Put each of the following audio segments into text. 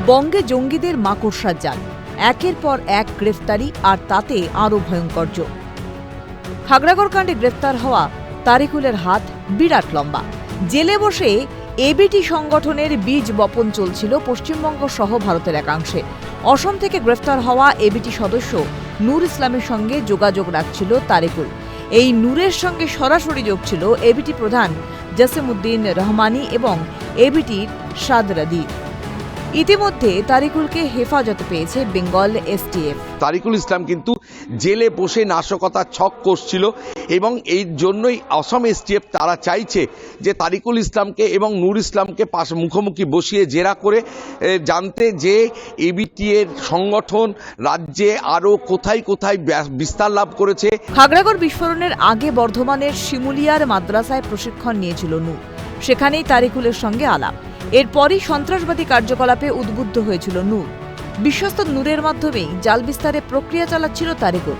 বঙ্গে জঙ্গিদের মাকড়সার জাল, একের পর এক গ্রেফতারি, আর তাতে আরও ভয়ঙ্কর্য। খাগড়াগড় কাণ্ডে গ্রেফতার হওয়া তারিকুলের হাত বিরাট লম্বা। জেলে বসে এবিটি সংগঠনের বীজ বপন চলছিল পশ্চিমবঙ্গ সহ ভারতের একাংশে। অসম থেকে গ্রেফতার হওয়া এবিটি সদস্য নূর ইসলামের সঙ্গে যোগাযোগ রাখছিল তারিকুল। এই নূরের সঙ্গে সরাসরি যোগ ছিল এবিটি প্রধান জসিমউদ্দিন রহমানি এবং এবিটির সাদরাদি। ইতিমধ্যে তারিকুলকে হেফাজতে পেয়েছে বেঙ্গল এসটিএফ। তারিকুল ইসলাম কিন্তু জেলে বসে নাশকতার ছক কষছিল এবং এই জন্যই অসম এসটিএফ তারা চাইছে যে তারিকুল ইসলামকে এবং নূর ইসলামকে মুখোমুখি বসিয়ে জেরা করে জানতে যে এবিটি এর সংগঠন রাজ্যে আরও কোথায় কোথায় বিস্তার লাভ করেছে। খাগড়াগড় বিস্ফোরণের আগে বর্ধমানের শিমুলিয়ার মাদ্রাসায় প্রশিক্ষণ নিয়েছিল নূর। সেখানেই তারিকুলের সঙ্গে আলাপ। এরপরই সন্ত্রাসবাদী কার্যকলাপে উদ্বুদ্ধ হয়েছিল নূর। বিশ্বস্ত নূরের মাধ্যমেই জাল বিস্তারে প্রক্রিয়া চালাচ্ছিল তারিকুল।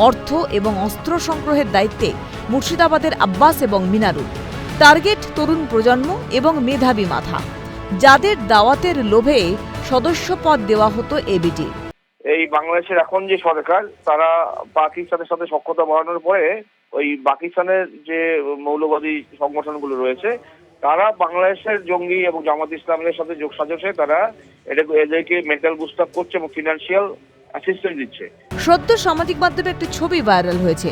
অর্থ এবং অস্ত্র সংগ্রহের দায়িত্বে মুর্শিদাবাদের আব্বাস এবং মিনারুল। টার্গেট তরুণ প্রজন্ম এবং মেধাবী মাথা, যাদের দাওয়াতের লোভে সদস্য পদ দেওয়া হতো এবিটি। এই বাংলাদেশের এখন যে সরকার, তারা পাকিস্তানের সাথে সখ্যতা বাড়ানোর পরে ওই পাকিস্তানের যে মৌলবাদী সংগঠনগুলো রয়েছে, তারা বাংলাদেশের জঙ্গি এবং জামাত ইসলামের সাথে যোগ সাজসে তারা এদেরকে মেন্টাল বুস্ট আপ করছে এবং ফিনান্সিয়াল অ্যাসিস্ট্যান্স দিচ্ছে। সদ্য সামাজিক মাধ্যমে একটি ছবি ভাইরাল হয়েছে,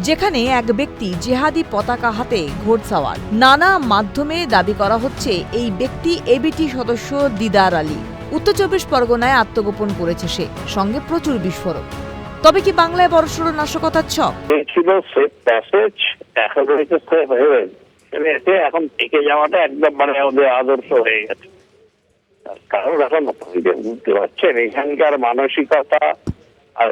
যেখানে এক ব্যক্তি জেহাদি পতাকা হাতে ঘোড়সাওয়ার। নানা মাধ্যমে দাবি করা হচ্ছে এই ব্যক্তি এবিটি সদস্য দিদার আলী। উত্তর 24 পরগনায় আত্মগোপন করেছে সে, সঙ্গে প্রচুর বিস্ফোরক। তবে কি বাংলায় বড়সড় নাশকতার ছক? ছিল সেফ প্যাসেজ, এখন হয়েছে সেফ হেভেন। এতে এখন থেকে যাওয়াটা একদম ওদের আদর্শ হয়ে গেছে। কারণ এখন বুঝতে পারছেন এখানকার মানসিকতা আর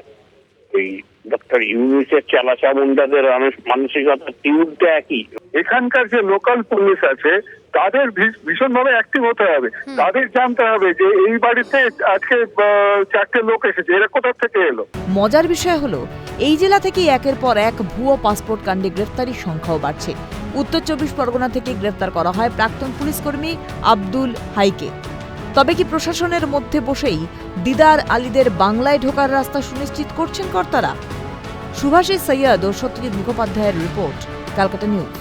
ওই ডক্টর ইউনুসের চালাচামুন্ডাদের মানসিকতা টিউবটা একই। এখানকার যে লোকাল পুলিশ আছে তাদের ভীষণভাবে অ্যাক্টিভ হতে হবে। তাদের জানতে হবে যে এই বাড়িতে আজকে 4টে লোক এসেছে, এরা কোথা থেকে এলো। মজার বিষয় হলো, এই জেলা থেকেই একের পর এক ভুয়ো পাসপোর্ট কাণ্ডে গ্রেফতারির সংখ্যাও বাড়ছে। উত্তর 24 পরগনা থেকে গ্রেফতার করা হয় প্রাক্তন পুলিশকর্মী আব্দুল হাইকে। তবে কি প্রশাসনের মধ্যে বসেই দিদার আলীদের বাংলায় ঢোকার রাস্তা সুনিশ্চিত করছেন কর্তারা? সুভাষিস সৈয়দ ও সত্যজিৎ মুখোপাধ্যায়ের রিপোর্ট, ক্যালকাটা নিউজ।